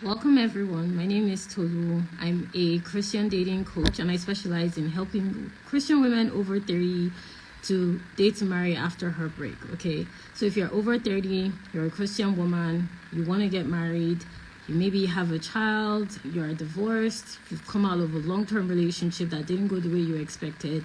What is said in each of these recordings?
Welcome everyone. My name is Tolu. I'm a Christian dating coach and I specialize in helping Christian women over 30 to date and marry after heartbreak. Okay, so if you're over 30, you're a Christian woman, you want to get married, you maybe have a child, you're divorced, you've come out of a long-term relationship that didn't go the way you expected,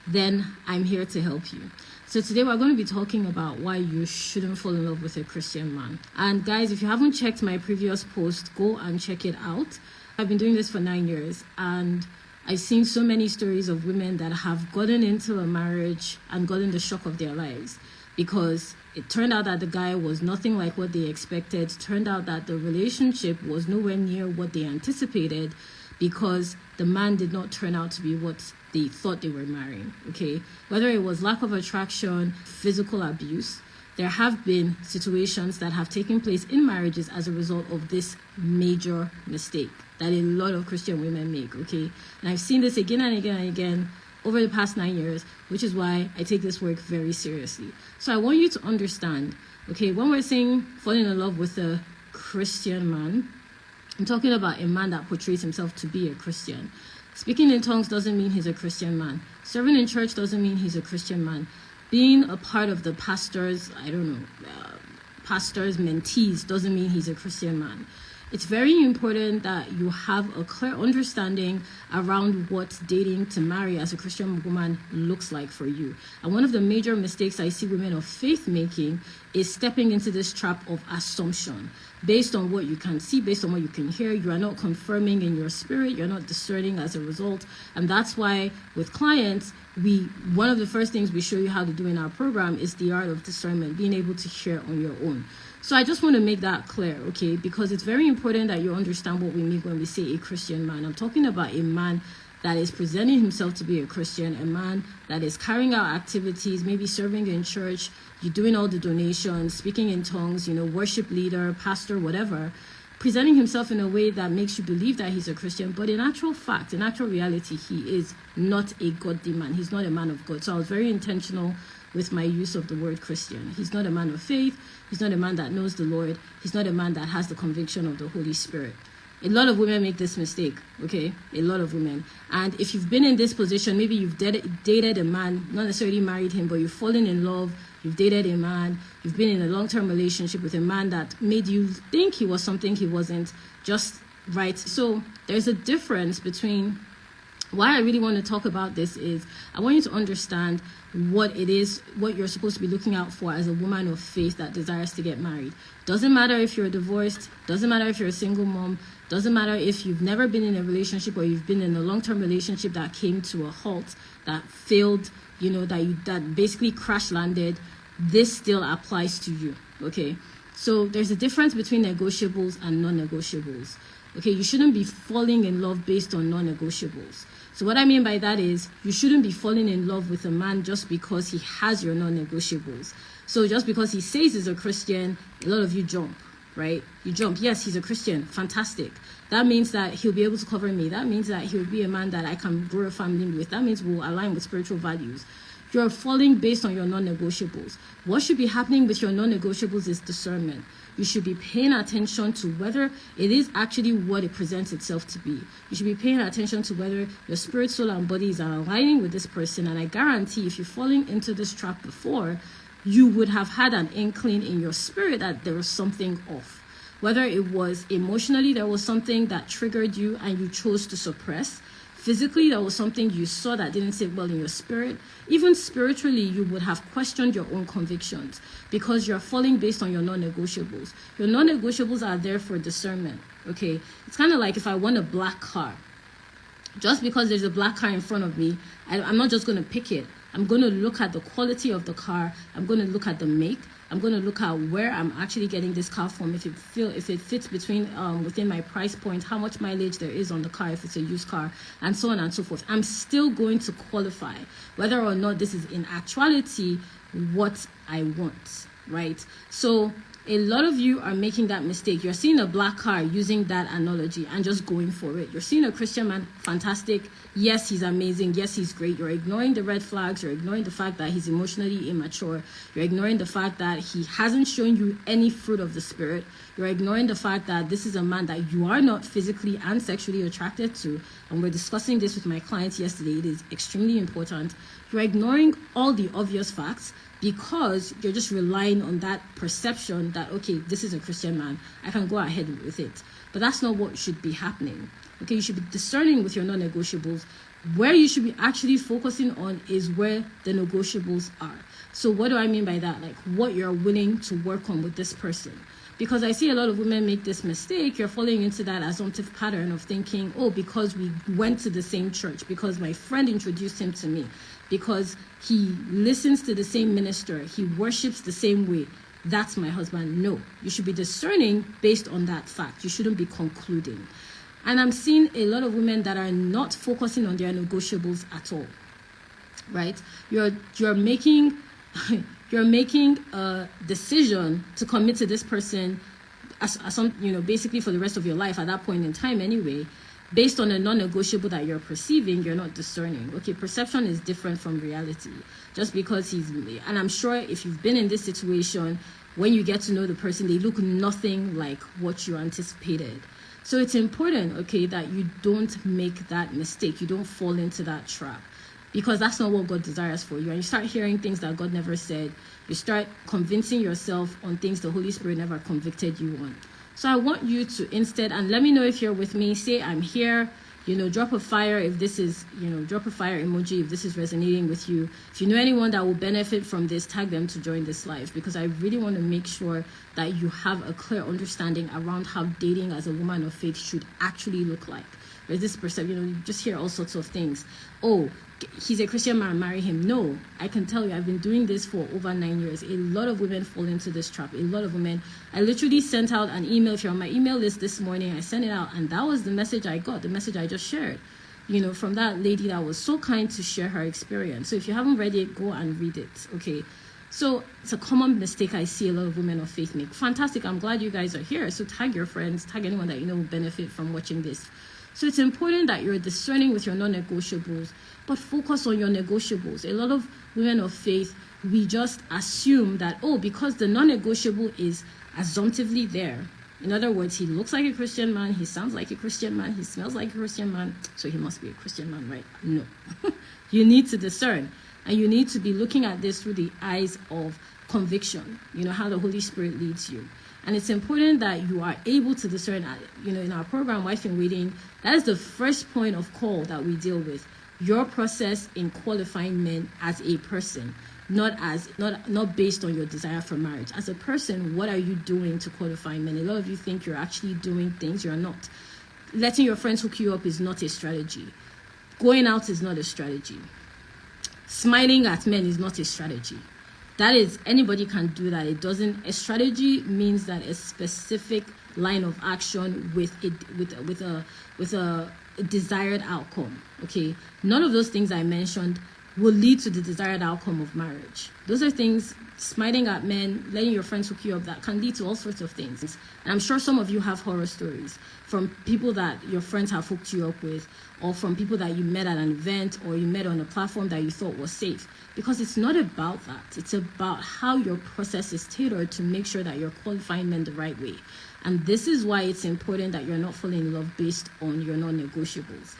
then I'm here to help you. So today we're going to be talking about why you shouldn't fall in love with a Christian man. And guys, if you haven't checked my previous post, go and check it out. I've been doing this for 9 years and I've seen so many stories of women that have gotten into a marriage and gotten the shock of their lives because it turned out that the guy was nothing like what they expected. It turned out that the relationship was nowhere near what they anticipated because the man did not turn out to be what they thought they were marrying. Okay, whether it was lack of attraction, physical abuse, there have been situations that have taken place in marriages as a result of this major mistake that a lot of Christian women make. Okay, and I've seen this again and again and again over the past 9 years, which is why I take this work very seriously. So I want you to understand, okay, when we're saying falling in love with a Christian man, I'm talking about a man that portrays himself to be a Christian. Speaking in tongues doesn't mean he's a Christian man. Serving in church doesn't mean he's a Christian man. Being a part of the pastors, pastors' mentees doesn't mean he's a Christian man. It's very important that you have a clear understanding around what dating to marry as a Christian woman looks like for you. And one of the major mistakes I see women of faith making is stepping into this trap of assumption. Based on what you can see, based on what you can hear, you are not confirming in your spirit, you're not discerning as a result. And that's why with clients, one of the first things we show you how to do in our program is the art of discernment, being able to hear on your own. So I just want to make that clear, okay? Because it's very important that you understand what we mean when we say a Christian man. I'm talking about a man that is presenting himself to be a Christian, a man that is carrying out activities, maybe serving in church, you're doing all the donations, speaking in tongues, worship leader, pastor, whatever, presenting himself in a way that makes you believe that he's a Christian. But in actual fact, in actual reality, he is not a godly man. He's not a man of God. So I was very intentional with my use of the word Christian. He's not a man of faith. He's not a man that knows the Lord. He's not a man that has the conviction of the Holy Spirit. A lot of women make this mistake, okay? A lot of women. And if you've been in this position, maybe you've dated a man, not necessarily married him, but you've fallen in love, you've dated a man, you've been in a long-term relationship with a man that made you think he was something he wasn't, just right. So there's a difference between why I really want to talk about this is I want you to understand what it is, what you're supposed to be looking out for as a woman of faith that desires to get married. Doesn't matter if you're divorced, doesn't matter if you're a single mom, doesn't matter if you've never been in a relationship or you've been in a long-term relationship that came to a halt, that failed, that basically crash landed, this still applies to you, okay? So there's a difference between negotiables and non-negotiables. Okay, you shouldn't be falling in love based on non-negotiables. So what I mean by that is you shouldn't be falling in love with a man just because he has your non-negotiables. So just because he says he's a Christian, a lot of you jump, right? You jump. Yes, he's a Christian. Fantastic. That means that he'll be able to cover me. That means that he'll be a man that I can grow a family with. That means we'll align with spiritual values. You're falling based on your non-negotiables. What should be happening with your non-negotiables is discernment. You should be paying attention to whether it is actually what it presents itself to be. You should be paying attention to whether your spirit, soul, and body is aligning with this person. And I guarantee if you're falling into this trap before, you would have had an inkling in your spirit that there was something off. Whether it was emotionally, there was something that triggered you and you chose to suppress. Physically, there was something you saw that didn't sit well in your spirit. Even spiritually, you would have questioned your own convictions because you're falling based on your non-negotiables. Your non-negotiables are there for discernment, okay? It's kind of like if I want a black car. Just because there's a black car in front of me, I'm not just going to pick it. I'm going to look at the quality of the car. I'm going to look at the make. I'm going to look at where I'm actually getting this car from, if it fits within my price point, how much mileage there is on the car, if it's a used car, and so on and so forth. I'm still going to qualify whether or not this is in actuality what I want, right? So A lot of you are making that mistake. You're seeing a black car, using that analogy and just going for it. You're seeing a Christian man, fantastic. Yes, he's amazing. Yes, he's great. You're ignoring the red flags. You're ignoring the fact that he's emotionally immature. You're ignoring the fact that he hasn't shown you any fruit of the Spirit. You're ignoring the fact that this is a man that you are not physically and sexually attracted to. And we're discussing this with my clients yesterday. It is extremely important. You're ignoring all the obvious facts because you're just relying on that perception that, okay, this is a Christian man, I can go ahead with it. But that's not what should be happening. Okay, you should be discerning with your non-negotiables. Where you should be actually focusing on is where the negotiables are. So what do I mean by that? Like what you're willing to work on with this person. Because I see a lot of women make this mistake. You're falling into that assumptive pattern of thinking, oh, because we went to the same church, because my friend introduced him to me, because he listens to the same minister, he worships the same way, that's my husband. No, you should be discerning based on that fact. You shouldn't be concluding. And I'm seeing a lot of women that are not focusing on their negotiables at all, right? You're making you're making a decision to commit to this person as some, basically for the rest of your life at that point in time anyway, based on a non-negotiable that you're perceiving. You're not discerning. Okay, perception is different from reality. Just because and I'm sure if you've been in this situation, when you get to know the person, they look nothing like what you anticipated. So it's important, okay, that you don't make that mistake. You don't fall into that trap. Because that's not what God desires for you. And you start hearing things that God never said. You start convincing yourself on things the Holy Spirit never convicted you on. So I want you to instead, and let me know if you're with me, say I'm here, drop a fire if this is, drop a fire emoji if this is resonating with you. If you know anyone that will benefit from this, tag them to join this live, because I really want to make sure that you have a clear understanding around how dating as a woman of faith should actually look like. There's this perception, you just hear all sorts of things. Oh, he's a Christian man, marry him. No, I can tell you, I've been doing this for over 9 years. A lot of women fall into this trap. A lot of women. I literally sent out an email. If you're on my email list this morning, I sent it out, and that was the message I got, the message I just shared, from that lady that was so kind to share her experience. So if you haven't read it, go and read it, okay? So it's a common mistake I see a lot of women of faith make. Fantastic. I'm glad you guys are here. So tag your friends, tag anyone that will benefit from watching this. So it's important that you're discerning with your non-negotiables, but focus on your negotiables. A lot of women of faith, we just assume that, because the non-negotiable is assumptively there. In other words, he looks like a Christian man, he sounds like a Christian man, he smells like a Christian man, so he must be a Christian man, right? No. You need to discern, and you need to be looking at this through the eyes of conviction, how the Holy Spirit leads you. And it's important that you are able to discern, in our program, Wife in Waiting, that is the first point of call that we deal with. Your process in qualifying men as a person, not based on your desire for marriage. As a person, what are you doing to qualify men? A lot of you think you're actually doing things you're not. Letting your friends hook you up is not a strategy. Going out is not a strategy. Smiling at men is not a strategy. That is, anybody can do that. A strategy means that a specific line of action with a desired outcome. Okay, none of those things I mentioned will lead to the desired outcome of marriage. Those are things, smiling at men, letting your friends hook you up, that can lead to all sorts of things. And I'm sure some of you have horror stories from people that your friends have hooked you up with, or from people that you met at an event, or you met on a platform that you thought was safe. Because it's not about that. It's about how your process is tailored to make sure that you're qualifying men the right way. And this is why it's important that you're not falling in love based on your non-negotiables.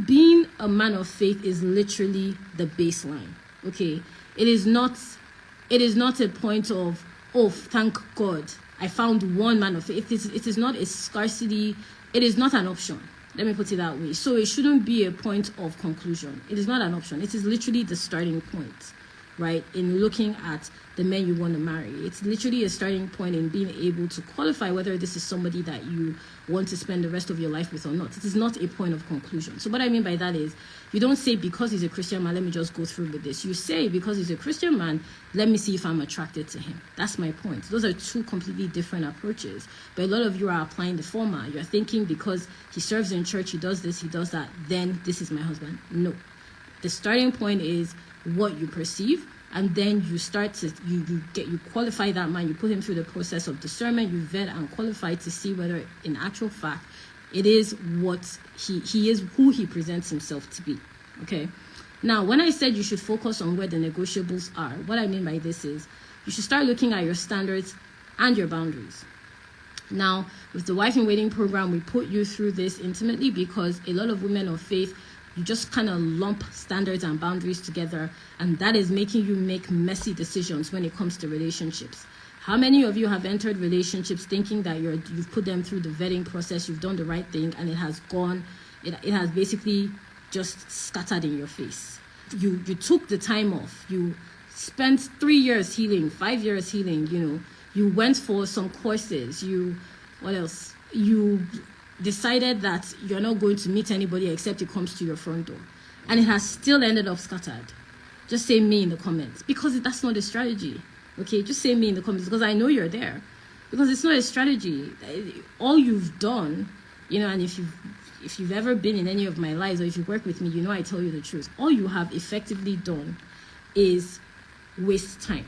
Being a man of faith is literally the baseline. Okay, it is not a point of, thank God I found one man of faith. It is not a scarcity. It is not an option. Let me put it that way. So it shouldn't be a point of conclusion. It is not an option. It is literally the starting point, right? In looking at the men you want to marry. It's literally a starting point in being able to qualify whether this is somebody that you want to spend the rest of your life with or not. It is not a point of conclusion. So what I mean by that is, you don't say because he's a Christian man, let me just go through with this. You say because he's a Christian man, let me see if I'm attracted to him. That's my point. Those are two completely different approaches. But a lot of you are applying the former. You're thinking because he serves in church, he does this, he does that, then this is my husband. No. The starting point is what you perceive, and then you start to you qualify that man, you put him through the process of discernment, you vet and qualify to see whether in actual fact it is what he is, who he presents himself to be. Okay, now when I said you should focus on where the negotiables are, what I mean by this is you should start looking at your standards and your boundaries. Now, with the Wife in Waiting program, we put you through this intimately because a lot of women of faith, you just kind of lump standards and boundaries together, and that is making you make messy decisions when it comes to relationships. How many of you have entered relationships thinking that you've put them through the vetting process, you've done the right thing, and it has basically just scattered in your face? You took the time off. You spent 3 years healing, 5 years healing, you went for some courses. What else? You decided that you're not going to meet anybody except it comes to your front door, and it has still ended up scattered. Just say me in the comments, because that's not a strategy. Okay, just say me in the comments, because I know you're there, because it's not a strategy. All you've done, and if you've ever been in any of my lives, or if you work with me, I tell you the truth. All you have effectively done is waste time.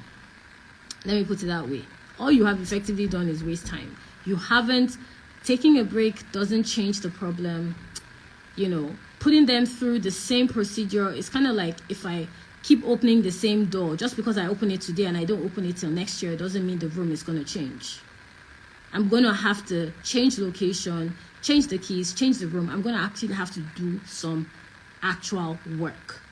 Let me put it that way. All you have effectively done is waste time. You haven't. Taking a break doesn't change the problem. Putting them through the same procedure is kind of like if I keep opening the same door. Just because I open it today and I don't open it till next year, doesn't mean the room is going to change. I'm going to have to change location, change the keys, change the room. I'm going to actually have to do some actual work.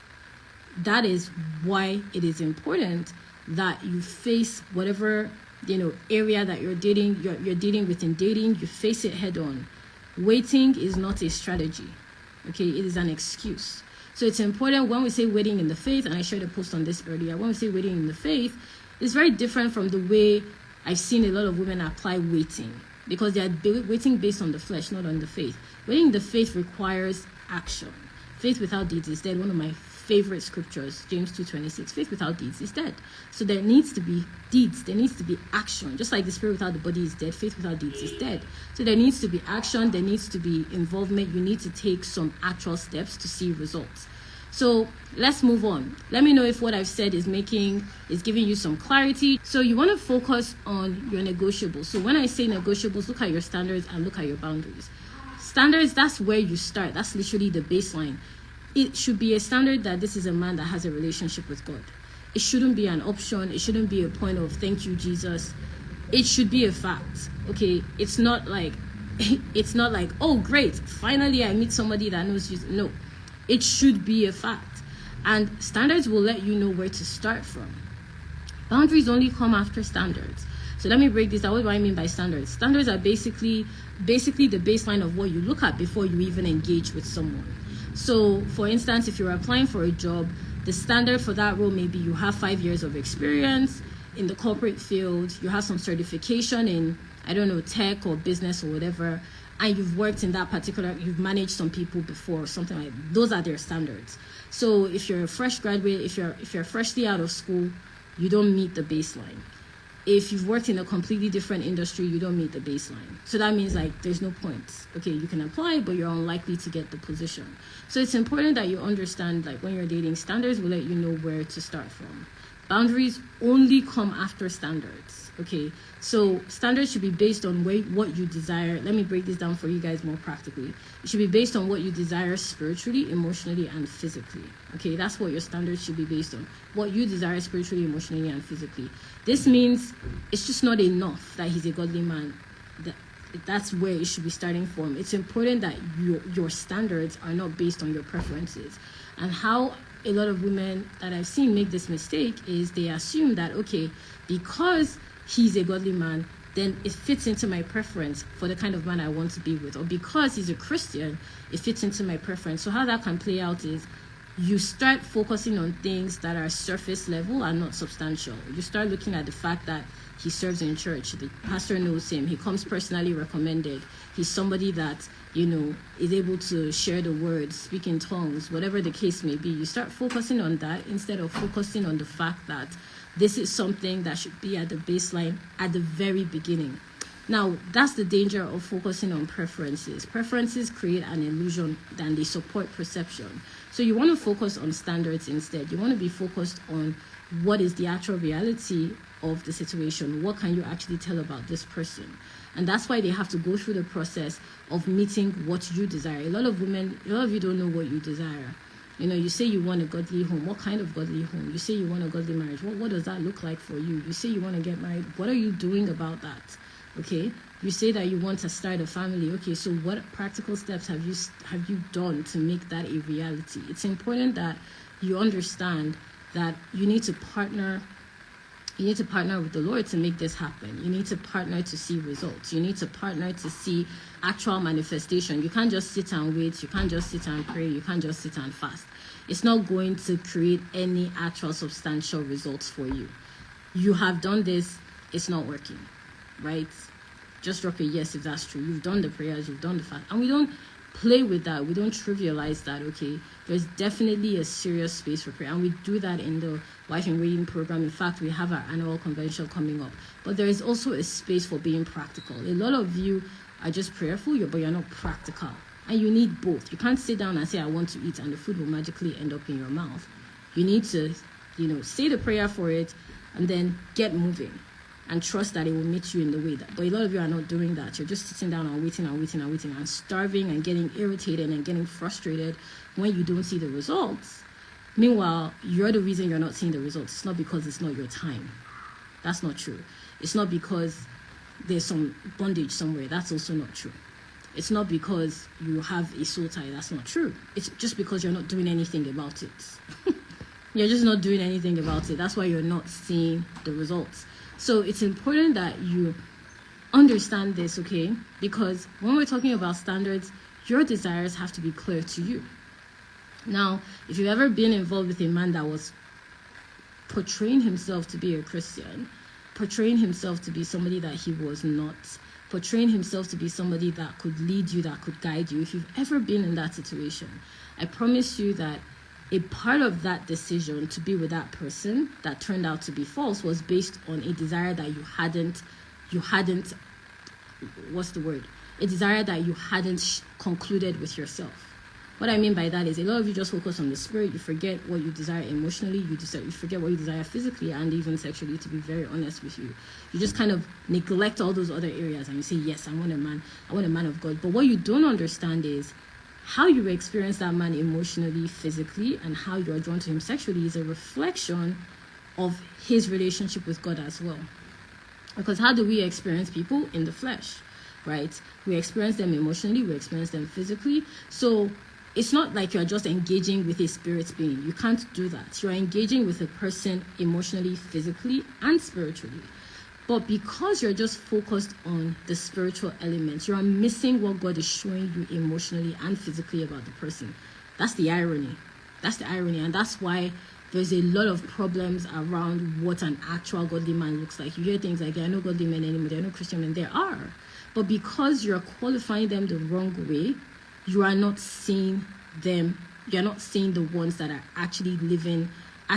That is why it is important that you face whatever area that you're dealing with in dating. You face it head on. Waiting is not a strategy. Okay, it is an excuse. So it's important when we say waiting in the faith, and I shared a post on this earlier. When we say waiting in the faith, it's very different from the way I've seen a lot of women apply waiting, because they are waiting based on the flesh, not on the faith. Waiting in the faith requires action. Faith without deeds is dead. One of my favorite scriptures, James 2:26. Faith without deeds is dead. So there needs to be deeds. There needs to be action. Just like the spirit without the body is dead, faith without deeds is dead. So there needs to be action. There needs to be involvement. You need to take some actual steps to see results. So let's move on. Let me know if what I've said is giving you some clarity. So you want to focus on your negotiables. So when I say negotiables, look at your standards and look at your boundaries. Standards, that's where you start. That's literally the baseline. It should be a standard that this is a man that has a relationship with God. It shouldn't be an option. It shouldn't be a point of thank you, Jesus. It should be a fact. Okay, it's not like, oh great, finally I meet somebody that knows Jesus. No, it should be a fact. And standards will let you know where to start from. Boundaries only come after standards. So let me break this down. What do I mean by standards? Standards are basically the baseline of what you look at before you even engage with someone. So, for instance, if you're applying for a job, the standard for that role may be you have 5 years of experience in the corporate field, you have some certification in, tech or business or whatever, and you've worked in that you've managed some people before or something like that. Those are their standards. So if you're a fresh graduate, if you're freshly out of school, you don't meet the baseline. If you've worked in a completely different industry, you don't meet the baseline. So that means there's no point. Okay, you can apply, but you're unlikely to get the position. So it's important that you understand, when you're dating, standards will let you know where to start from. Boundaries only come after standards. Okay, so standards should be based on what you desire. Let me break this down for you guys more practically. It should be based on what you desire spiritually, emotionally, and physically. Okay, that's what your standards should be based on. What you desire spiritually, emotionally, and physically. This means it's just not enough that he's a godly man. That's where it should be starting from. It's important that your standards are not based on your preferences. And how a lot of women that I've seen make this mistake is they assume that, okay, because he's a godly man, then it fits into my preference for the kind of man I want to be with. Or because he's a Christian, it fits into my preference. So how that can play out is you start focusing on things that are surface level and not substantial. You start looking at the fact that he serves in church, the pastor knows him, he comes personally recommended, he's somebody that, is able to share the word, speak in tongues, whatever the case may be. You start focusing on that instead of focusing on the fact that this is something that should be at the baseline at the very beginning. Now, that's the danger of focusing on preferences. Preferences create an illusion and they support perception. So you want to focus on standards instead. You want to be focused on what is the actual reality of the situation? What can you actually tell about this person? And that's why they have to go through the process of meeting what you desire. A lot of you don't know what you desire. You say you want a godly home. What kind of godly home? You say you want a godly marriage. What does that look like for you? You say you want to get married. What are you doing about that? Okay? You say that you want to start a family. Okay, so what practical steps have you done to make that a reality? It's important that you understand that you need to partner with the Lord to make this happen. You need to partner to see results. You need to partner to see actual manifestation. You can't just sit and wait. You can't just sit and pray. You can't just sit and fast. It's not going to create any actual substantial results for you. You have done this. It's not working, right? Just drop a yes if that's true. You've done the prayers. You've done the fast. And we don't play with that. We don't trivialize that, okay? There's definitely a serious space for prayer. And we do that in the Wife in Waiting program. In fact, we have our annual convention coming up. But there is also a space for being practical. A lot of you are just prayerful, but you're not practical. And you need both. You can't sit down and say, I want to eat, and the food will magically end up in your mouth. You need to, say the prayer for it and then get moving. And trust that it will meet you in the way that. But a lot of you are not doing that. You're just sitting down and waiting and starving and getting irritated and getting frustrated when you don't see the results. Meanwhile, you're the reason you're not seeing the results. It's not because it's not your time. That's not true. It's not because there's some bondage somewhere. That's also not true. It's not because you have a soul tie. That's not true. It's just because you're not doing anything about it. You're just not doing anything about it. That's why you're not seeing the results. So it's important that you understand this, okay? Because when we're talking about standards, your desires have to be clear to you. Now, if you've ever been involved with a man that was portraying himself to be a Christian, portraying himself to be somebody that he was not, portraying himself to be somebody that could lead you, that could guide you, if you've ever been in that situation, I promise you that a part of that decision to be with that person that turned out to be false was based on a desire that you hadn't, what's the word? A desire that you hadn't concluded with yourself. What I mean by that is a lot of you just focus on the spirit. You forget what you desire emotionally. You forget what you desire physically and even sexually, to be very honest with you. You just kind of neglect all those other areas and you say, yes, I want a man of God. But what you don't understand is how you experience that man emotionally, physically, and how you're drawn to him sexually is a reflection of his relationship with God as well. Because how do we experience people? In the flesh, right? We experience them emotionally, we experience them physically. So it's not like you're just engaging with a spirit being. You can't do that. You're engaging with a person emotionally, physically, and spiritually. But because you're just focused on the spiritual elements, you're missing what God is showing you emotionally and physically about the person. That's the irony. And that's why there's a lot of problems around what an actual godly man looks like. You hear things like, there are no godly men anymore, there are no Christian men. There are. But because you're qualifying them the wrong way, you are not seeing them. You're not seeing the ones that are actually living a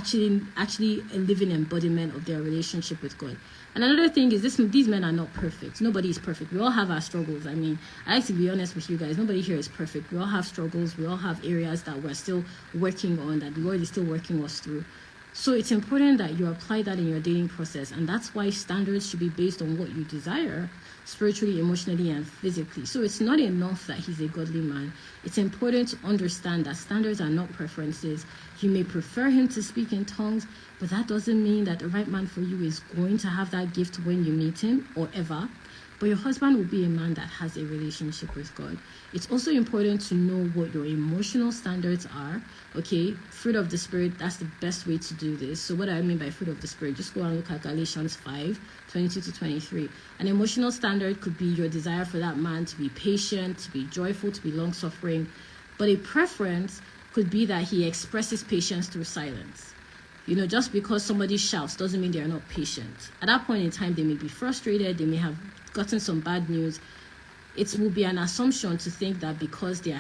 living embodiment of their relationship with God. And another thing is these men are not perfect. Nobody is perfect. We all have our struggles. I mean, I like to be honest with you guys. Nobody here is perfect. We all have struggles. We all have areas that we're still working on, that the Lord is still working us through. So it's important that you apply that in your dating process. And that's why standards should be based on what you desire, spiritually, emotionally, and physically. So it's not enough that he's a godly man. It's important to understand that standards are not preferences. You may prefer him to speak in tongues, but that doesn't mean that the right man for you is going to have that gift when you meet him or ever. But your husband will be a man that has a relationship with God. It's also important to know what your emotional standards are. Okay, fruit of the Spirit, that's the best way to do this. So what I mean by fruit of the Spirit, just go and look at Galatians 5:22-23. An emotional standard could be your desire for that man to be patient, to be joyful, to be long-suffering. But a preference could be that he expresses patience through silence. Just because somebody shouts doesn't mean they're not patient. At that point in time, they may be frustrated, they may have gotten some bad news. It will be an assumption to think that because they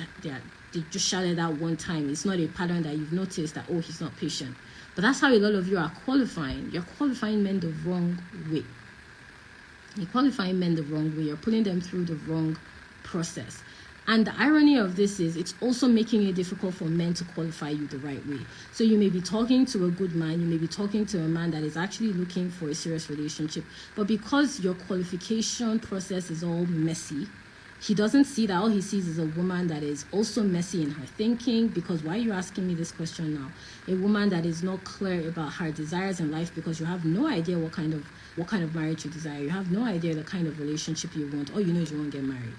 just shouted out one time, it's not a pattern that you've noticed that, oh, he's not patient. But that's how a lot of you are qualifying. You're qualifying men the wrong way. You're qualifying men the wrong way. You're putting them through the wrong process. And the irony of this is it's also making it difficult for men to qualify you the right way. So you may be talking to a good man, you may be talking to a man that is actually looking for a serious relationship, but because your qualification process is all messy, he doesn't see that. All he sees is a woman that is also messy in her thinking. Because why are you asking me this question now? A woman that is not clear about her desires in life, because you have no idea what kind of marriage you desire. You have no idea the kind of relationship you want. All you know is you want to get married.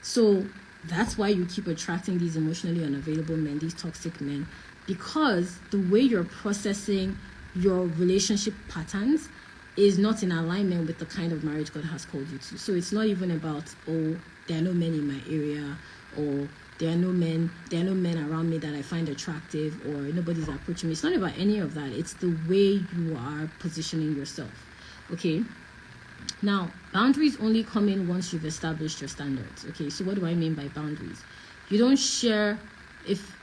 So that's why you keep attracting these emotionally unavailable men, these toxic men, because the way you're processing your relationship patterns is not in alignment with the kind of marriage God has called you to. So it's not even about, oh, there are no men in my area, or there are no men around me that I find attractive, or nobody's approaching me. It's not about any of that. It's the way you are positioning yourself. Okay? Now, boundaries only come in once you've established your standards. Okay, so what do I mean by boundaries? You don't share, if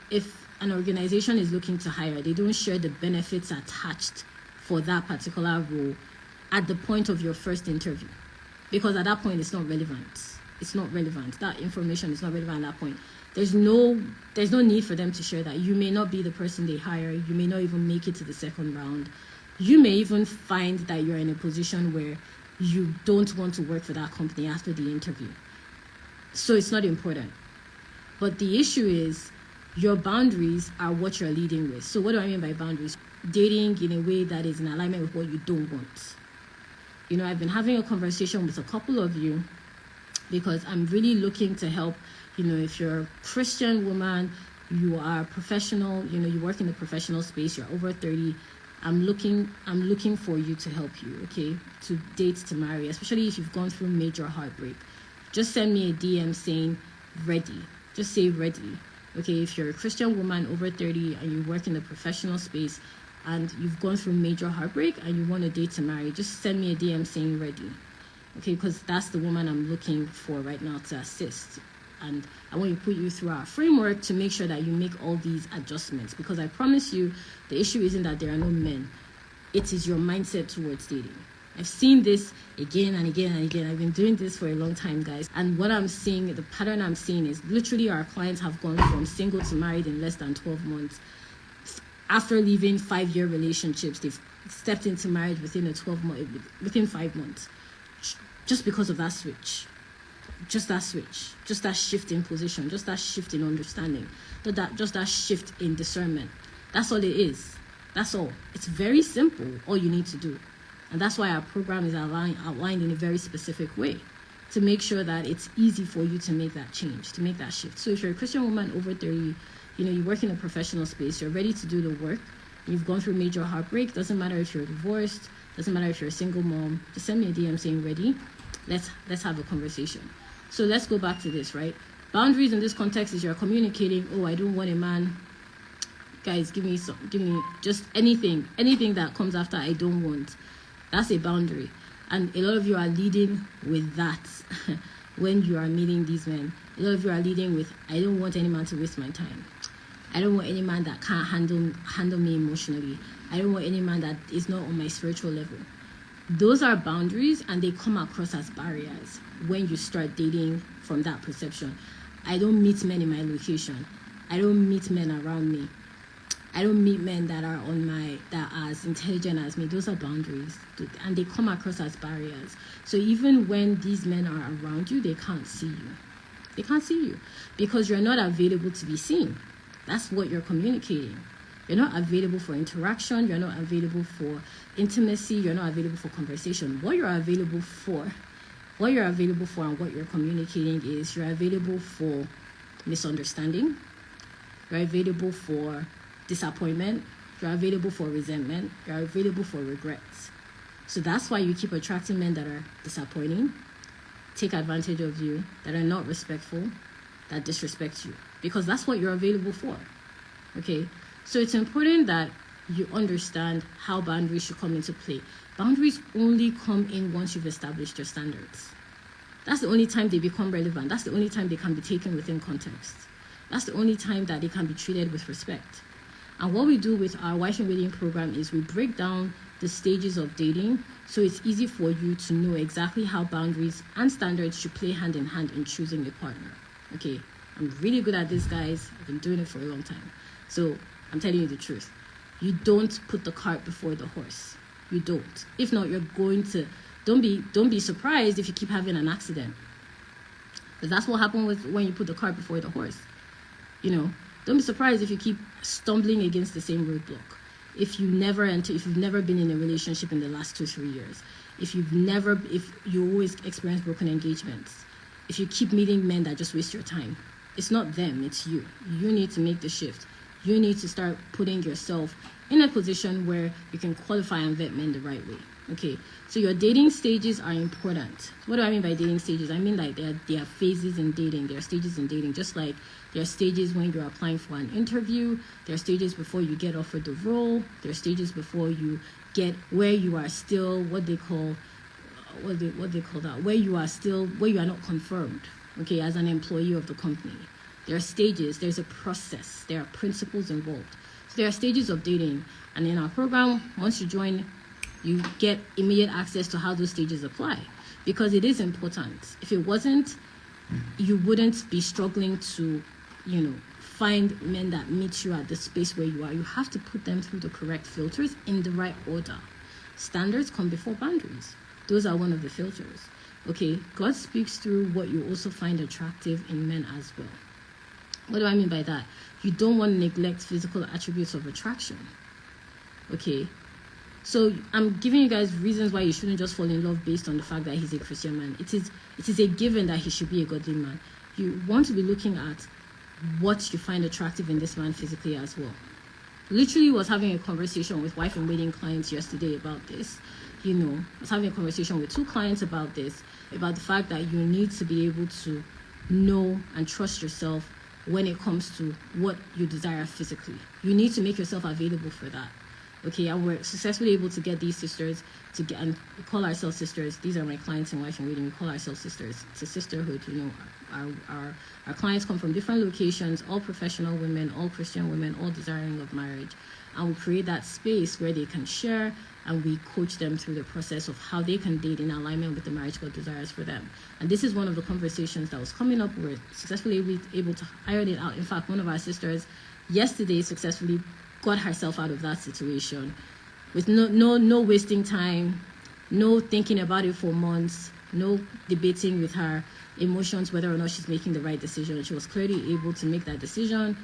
an organization is looking to hire, they don't share the benefits attached for that particular role at the point of your first interview, because at that point it's not relevant. It's not relevant. That information is not relevant at that point. There's no need for them to share that. You may not be the person they hire. You may not even make it to the second round. You may even find that you're in a position where you don't want to work for that company after the interview. So it's not important. But the issue is your boundaries are what you're leading with. So what do I mean by boundaries? Dating in a way that is in alignment with what you don't want. You know, I've been having a conversation with a couple of you because I'm really looking to help. You know, if you're a Christian woman, you are a professional, you know, you work in the professional space, you're over 30, I'm looking for you to help you, okay, to date, to marry, especially if you've gone through major heartbreak. Just send me a DM saying ready. Just say ready. Okay, if you're a Christian woman over 30 and you work in the professional space and you've gone through major heartbreak and you want to date to marry, just send me a DM saying ready. Okay, because that's the woman I'm looking for right now to assist. And I want to put you through our framework to make sure that you make all these adjustments. Because I promise you, the issue isn't that there are no men. It is your mindset towards dating. I've seen this again and again and again. I've been doing this for a long time, guys. And what I'm seeing, the pattern I'm seeing is literally our clients have gone from single to married in less than 12 months. After leaving 5-year relationships, they've stepped into marriage within 5 months. Just because of that switch. Just that switch. Just that shift in position. Just that shift in understanding. Just that shift in discernment. That's all it is. That's all. It's very simple, all you need to do. And that's why our program is outlined in a very specific way, to make sure that it's easy for you to make that change, to make that shift. So if you're a Christian woman over 30, you know, you work in a professional space, you're ready to do the work, you've gone through major heartbreak, doesn't matter if you're divorced, doesn't matter if you're a single mom, just send me a DM saying ready. Let's have a conversation. So let's go back to this, right? Boundaries in this context is you're communicating, oh, I don't want a man. Guys, give me just anything that comes after I don't want. That's a boundary. And a lot of you are leading with that when you are meeting these men. A lot of you are leading with, I don't want any man to waste my time. I don't want any man that can't handle me emotionally. I don't want any man that is not on my spiritual level. Those are boundaries, and they come across as barriers when you start dating from that perception. I don't meet men in my location. I don't meet men around me. I don't meet men that are as intelligent as me. Those are boundaries, and they come across as barriers. So even when these men are around you, they can't see you. They can't see you because you're not available to be seen. That's what you're communicating. You're not available for interaction. You're not available for intimacy. You're not available for conversation. What you're available for and what you're communicating is you're available for misunderstanding. You're available for disappointment. You're available for resentment. You're available for regrets. So that's why you keep attracting men that are disappointing, take advantage of you, that are not respectful, that disrespect you, because that's what you're available for. Okay? So it's important that you understand how boundaries should come into play. Boundaries only come in once you've established your standards. That's the only time they become relevant. That's the only time they can be taken within context. That's the only time that they can be treated with respect. And what we do with our Wife in Waiting program is we break down the stages of dating so it's easy for you to know exactly how boundaries and standards should play hand in hand in choosing a partner. Okay, I'm really good at this, guys. I've been doing it for a long time. So I'm telling you the truth. You don't put the cart before the horse. You don't. If not, you're going to, don't be surprised if you keep having an accident. Because that's what happens when you put the cart before the horse. You know, don't be surprised if you keep stumbling against the same roadblock. If you've never been in a relationship in the last 2-3 years, if you always experience broken engagements, if you keep meeting men that just waste your time, it's not them, it's you. You need to make the shift. You need to start putting yourself in a position where you can qualify and vet men the right way. Okay, so your dating stages are important. What do I mean by dating stages? I mean like there are phases in dating. There are stages in dating, just like there are stages when you're applying for an interview. There are stages before you get offered the role. There are stages before you get where you are still what they call that, where you are not confirmed, okay, as an employee of the company. There are stages, there's a process, there are principles involved. So there are stages of dating, and in our program, once you join, you get immediate access to how those stages apply, because it is important. If it wasn't, you wouldn't be struggling to, find men that meet you at the space where you are. You have to put them through the correct filters in the right order. Standards come before boundaries. Those are one of the filters. Okay, God speaks through what you also find attractive in men as well. What do I mean by that? You don't want to neglect physical attributes of attraction. Okay, so I'm giving you guys reasons why you shouldn't just fall in love based on the fact that he's a Christian man. It is a given that he should be a godly man. You want to be looking at what you find attractive in this man physically as well. Literally was having a conversation with wife-in-waiting clients yesterday about this. I was having a conversation with 2 clients about this, about the fact that you need to be able to know and trust yourself when it comes to what you desire physically. You need to make yourself available for that. Okay, and we're successfully able to get these sisters to get, and we call ourselves sisters. These are my clients in wife-in-waiting. We call ourselves sisters. It's a sisterhood. Our clients come from different locations, all professional women, all Christian women, all desiring of marriage. And we create that space where they can share, and we coach them through the process of how they can date in alignment with the marriage God desires for them. And this is one of the conversations that was coming up. We're successfully able to iron it out. In fact, one of our sisters yesterday successfully got herself out of that situation with no wasting time, no thinking about it for months, no debating with her emotions whether or not she's making the right decision. She was clearly able to make that decision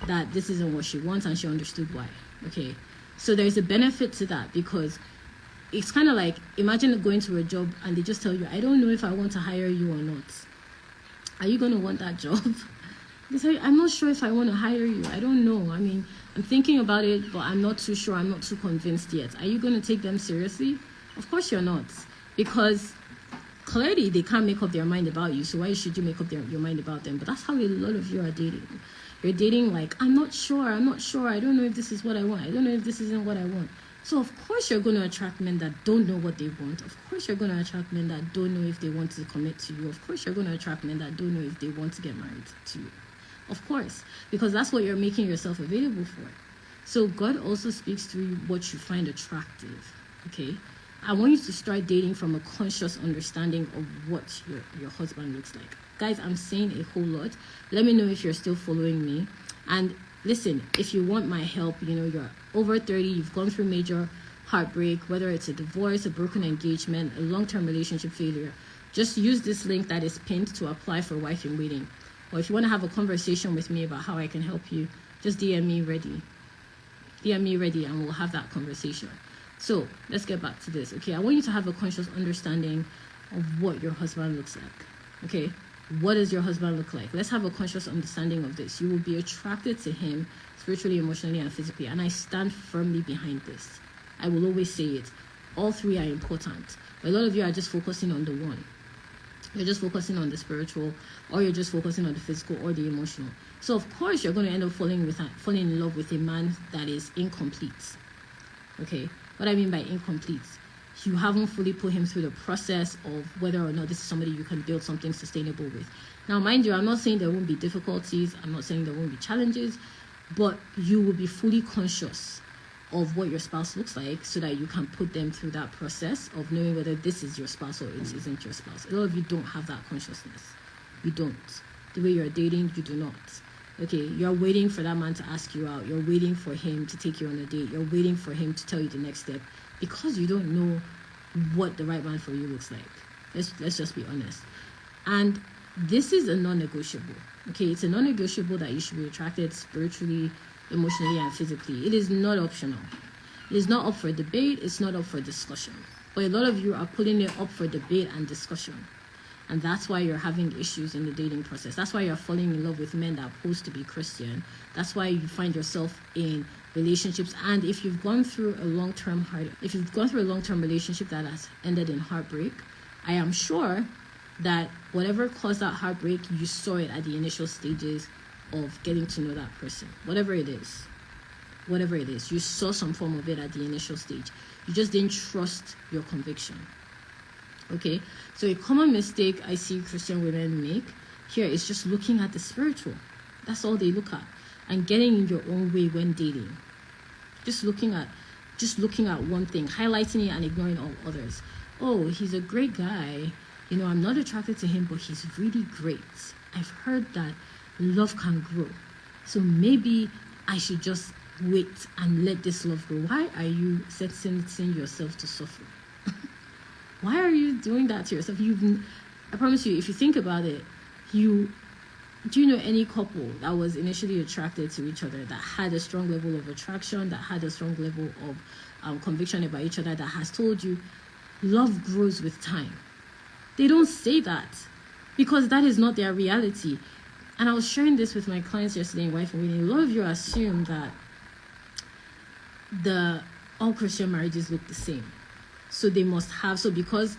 that this isn't what she wants, and she understood why. Okay, so there's a benefit to that, because it's kind of like, imagine going to a job and they just tell you, I don't know if I want to hire you or not. Are you going to want that job? They say, I'm not sure if I want to hire you. I don't know. I mean, I'm thinking about it, but I'm not too sure. I'm not too convinced yet. Are you going to take them seriously? Of course you're not, because clearly they can't make up their mind about you. So why should you make up your mind about them? But that's how a lot of you are dating. You're dating like, I'm not sure. I don't know if this is what I want. I don't know if this isn't what I want. So of course you're going to attract men that don't know what they want. Of course you're going to attract men that don't know if they want to commit to you. Of course you're going to attract men that don't know if they want to get married to you. Of course, because that's what you're making yourself available for. So God also speaks through what you find attractive. Okay, I want you to start dating from a conscious understanding of what your husband looks like. Guys, I'm saying a whole lot. Let me know if you're still following me. And listen, if you want my help, you're over 30, you've gone through major heartbreak, whether it's a divorce, a broken engagement, a long-term relationship failure, just use this link that is pinned to apply for wife-in-waiting. Or if you want to have a conversation with me about how I can help you, just DM me ready. DM me ready, and we'll have that conversation. So let's get back to this. Okay, I want you to have a conscious understanding of what your husband looks like. Okay, what does your husband look like? Let's have a conscious understanding of this. You will be attracted to him spiritually, emotionally, and physically. And I stand firmly behind this. I will always say it. All 3 are important. But a lot of you are just focusing on the one. You're just focusing on the spiritual, or you're just focusing on the physical or the emotional. So of course you're going to end up falling in love with a man that is incomplete. Okay, what I mean by incomplete, you haven't fully put him through the process of whether or not this is somebody you can build something sustainable with. Now, mind you, I'm not saying there won't be difficulties. I'm not saying there won't be challenges, but you will be fully conscious of what your spouse looks like, so that you can put them through that process of knowing whether this is your spouse or it isn't your spouse. A lot of you don't have that consciousness. You don't. The way you're dating, you do not. Okay, you're waiting for that man to ask you out. You're waiting for him to take you on a date. You're waiting for him to tell you the next step because you don't know what the right man for you looks like. Let's just be honest. And this is a non-negotiable. Okay, it's a non-negotiable that you should be attracted spiritually, emotionally, and physically. It is not optional. It is not up for debate. It's not up for discussion. But a lot of you are putting it up for debate and discussion. And that's why you're having issues in the dating process. That's why you're falling in love with men that are supposed to be Christian. That's why you find yourself in relationships. And if you've gone through a long-term relationship that has ended in heartbreak, I am sure that whatever caused that heartbreak, you saw it at the initial stages of getting to know that person. Whatever it is, you saw some form of it at the initial stage. You just didn't trust your conviction. Okay, so a common mistake I see Christian women make here is just looking at the spiritual. That's all they look at, and getting in your own way when dating. Just looking at one thing, highlighting it and ignoring all others. Oh, he's a great guy. You know, I'm not attracted to him, but he's really great. I've heard that love can grow. So maybe I should just wait and let this love grow. Why are you sentencing yourself to suffer? Why are you doing that to yourself? I promise you, if you think about it, do you know any couple that was initially attracted to each other, that had a strong level of attraction, that had a strong level of conviction about each other, that has told you love grows with time? They don't say that because that is not their reality. And I was sharing this with my clients yesterday in Wife and Waiting. A lot of you assume that all Christian marriages look the same. So they must have, so because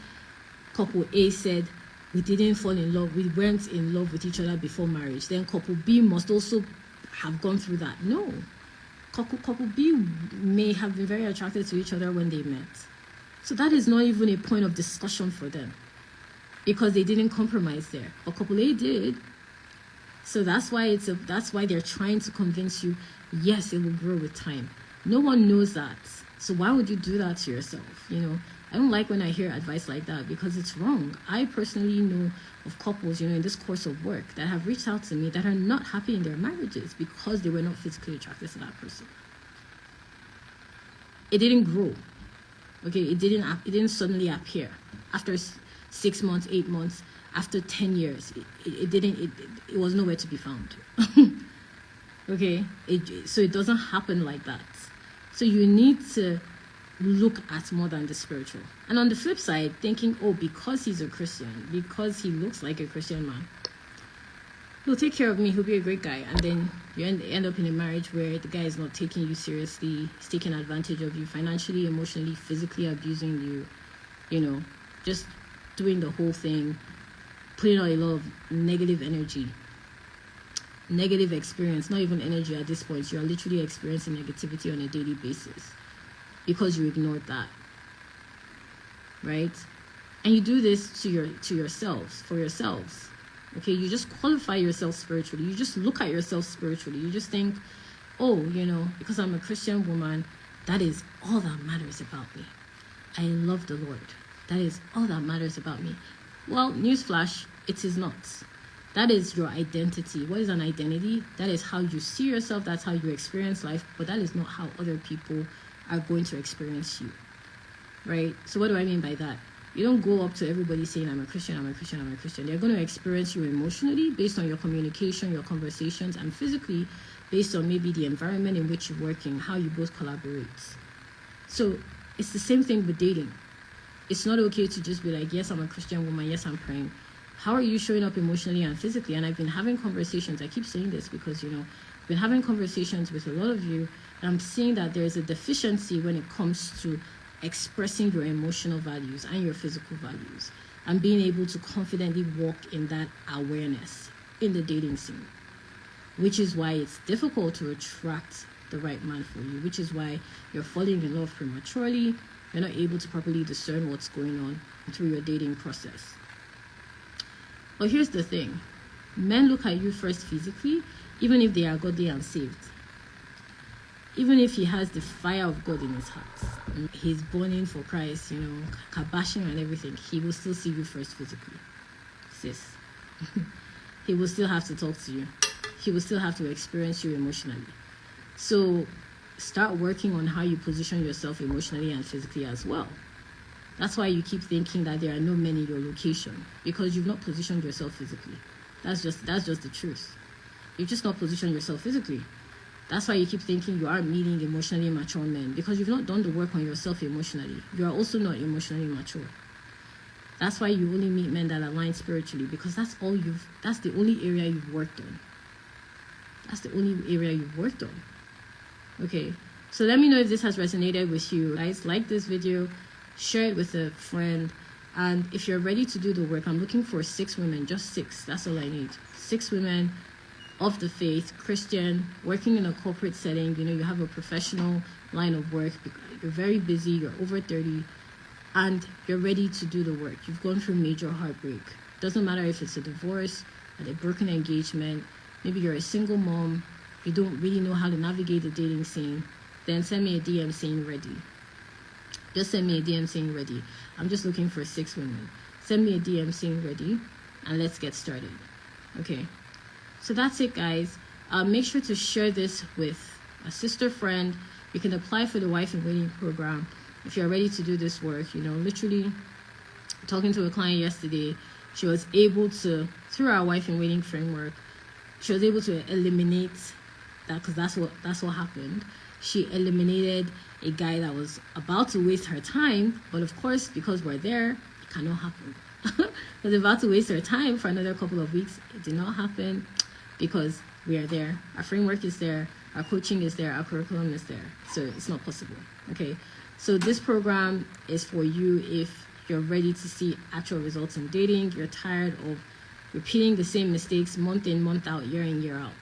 couple A said we didn't fall in love, we weren't in love with each other before marriage, then couple B must also have gone through that. No. Couple B may have been very attracted to each other when they met. So that is not even a point of discussion for them because they didn't compromise there. But couple A did. So that's why they're trying to convince you, yes, it will grow with time. No one knows that. So why would you do that to yourself? You know, I don't like when I hear advice like that because it's wrong. I personally know of couples, you know, in this course of work that have reached out to me that are not happy in their marriages because they were not physically attracted to that person. It didn't grow. Okay, it didn't suddenly appear after 6 months, 8 months, after 10 years. It was nowhere to be found. Okay, so it doesn't happen like that. So you need to look at more than the spiritual. And on the flip side, thinking, oh, because he's a Christian, because he looks like a Christian man, he'll take care of me, he'll be a great guy. And then you end up in a marriage where the guy is not taking you seriously, he's taking advantage of you financially, emotionally, physically abusing you, you know, just doing the whole thing, putting out a lot of negative energy, negative experience, not even energy at this point. You're literally experiencing negativity on a daily basis because you ignored that, right? And you do this to yourselves, for yourselves. Okay, you just qualify yourself spiritually. You just look at yourself spiritually. You just think, oh, you know, because I'm a Christian woman, that is all that matters about me. I love the Lord. That is all that matters about me. Well, newsflash, it is not. That is your identity. What is an identity? That is how you see yourself. That's how you experience life. But that is not how other people are going to experience you. Right? So what do I mean by that? You don't go up to everybody saying, I'm a Christian, I'm a Christian, I'm a Christian. They're going to experience you emotionally based on your communication, your conversations, and physically based on maybe the environment in which you're working, how you both collaborate. So it's the same thing with dating. It's not okay to just be like, yes, I'm a Christian woman, yes, I'm praying. How are you showing up emotionally and physically? And I've been having conversations. I keep saying this because, you know, I've been having conversations with a lot of you, and I'm seeing that there's a deficiency when it comes to expressing your emotional values and your physical values and being able to confidently walk in that awareness in the dating scene, which is why it's difficult to attract the right man for you, which is why you're falling in love prematurely. You're not able to properly discern what's going on through your dating process. But here's the thing. Men look at you first physically, even if they are godly and saved. Even if he has the fire of God in his heart, and he's burning for Christ, you know, kabashing and everything, he will still see you first physically. Sis. he will still have to talk to you. He will still have to experience you emotionally. So start working on how you position yourself emotionally and physically as well. That's why you keep thinking that there are no men in your location, because you've not positioned yourself physically. That's just the truth. You've just not positioned yourself physically. That's why you keep thinking you are meeting emotionally mature men, because you've not done the work on yourself emotionally. You are also not emotionally mature. That's why you only meet men that align spiritually, because that's the only area you've worked on. That's the only area you've worked on. Okay, so let me know if this has resonated with you. Guys, like this video, share it with a friend, and if you're ready to do the work, I'm looking for 6 women, just 6. That's all I need. 6 women of the faith, Christian, working in a corporate setting. You know, you have a professional line of work. You're very busy. You're over 30, and you're ready to do the work. You've gone through major heartbreak. Doesn't matter if it's a divorce, a broken engagement. Maybe you're a single mom. You don't really know how to navigate the dating scene. Then send me a DM saying ready. Just send me a DM saying ready. I'm just looking for 6 women. Send me a DM saying ready, and let's get started. Okay. So that's it, guys. Make sure to share this with a sister friend. You can apply for the Wife in Waiting program if you're ready to do this work. You know, literally talking to a client yesterday, she was able to, through our Wife in Waiting framework, she was able to eliminate that, because that's what happened. She eliminated a guy that was about to waste her time, but of course, because we're there, it cannot happen. Was about to waste her time for another couple of weeks. It did not happen because we are there. Our framework is there. Our coaching is there. Our curriculum is there. So it's not possible. Okay. So this program is for you if you're ready to see actual results in dating. You're tired of repeating the same mistakes month in, month out, year in, year out.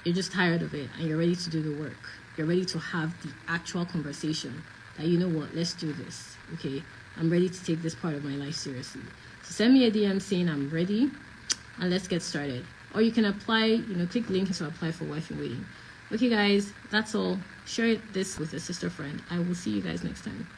You're just tired of it, and you're ready to do the work. You're ready to have the actual conversation that, you know what, let's do this. Okay. I'm ready to take this part of my life seriously. So send me a DM saying I'm ready, and let's get started. Or you can apply, you know, click link to apply for Wife in Waiting. Okay, guys, that's all. Share this with a sister friend. I will see you guys next time.